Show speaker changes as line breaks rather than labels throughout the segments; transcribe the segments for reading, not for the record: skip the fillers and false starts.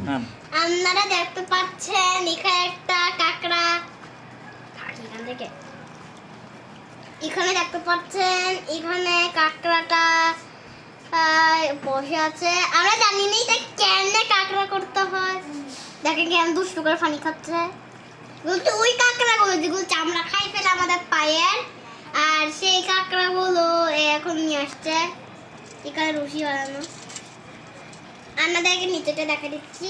আপনারা দেখতে পাচ্ছেন এখানে একটা কাঁকড়া এখান থেকে এখানে দেখতে পাচ্ছেন এখানে কাঁকড়াটা বসে আছে। আমরা জানি না এটা কেমনে কাঁকড়া করতে হয়। দেখেন কেমন দুষ্টু করে পানি খাচ্ছে। বলতে ওই কাঁকড়াগুলো যেগুলো চামড়া খাই ফেলে আমাদের পায়ের, আর সেই কাঁকড়াগুলো এখন নিয়ে আসছে এখানে রশি বানানো। আপনাদেরকে নিচেটা দেখা দিচ্ছি।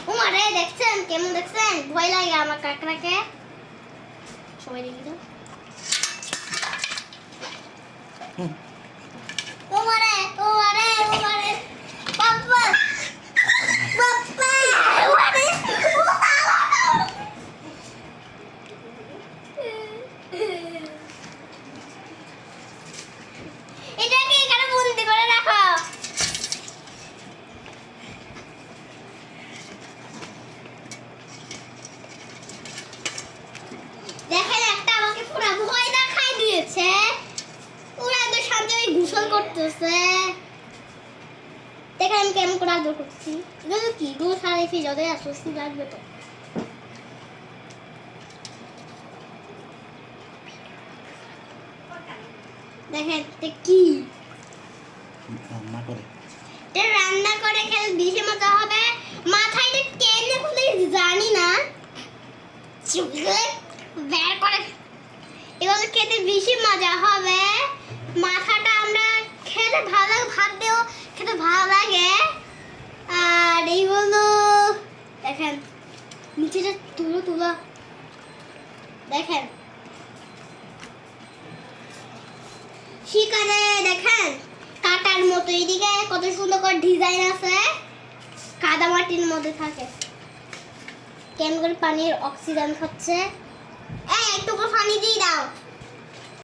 ও আরে দেখছেন কেমন দেখছেন, ভয় লাগে আমার কাঁকড়াকে। সবাই দেখি তো ও আরে ও আরে ও আরে বাবা বাবা ও আরে এটাকে এখানে বন্দি করে রাখো। দেখেন একটা আমাকে পুরো ভয় দেখাই দিয়েছে। ওরা তো শান্তি গোসল করতেছে। দেখেন আমি কেমন করে আদর করছি। এগুলো কি গো সারা ফিজাতে আসছি লাগবে তো। দেখেন এটা কি
রান্না করে,
এটা রান্না করে খেলে বেশি মজা হবে। মাথায় এটা কেন খুলে জানি না, চুলে বের করে এগুলো খেতে বেশি মজা হবে। মাথাটা আমরা খেতে ভালো লাগে, ভাত দিয়েও খেতে ভালো লাগে। আর এইগুলো দেখেন নিচেটা তুলো তুলো দেখেন সেখানে দেখেন কাটার মতো এইদিকে কত সুন্দর করে ডিজাইন আছে। কাদা মাটির মধ্যে থাকে কেমন করে পানির অক্সিজেন হচ্ছে।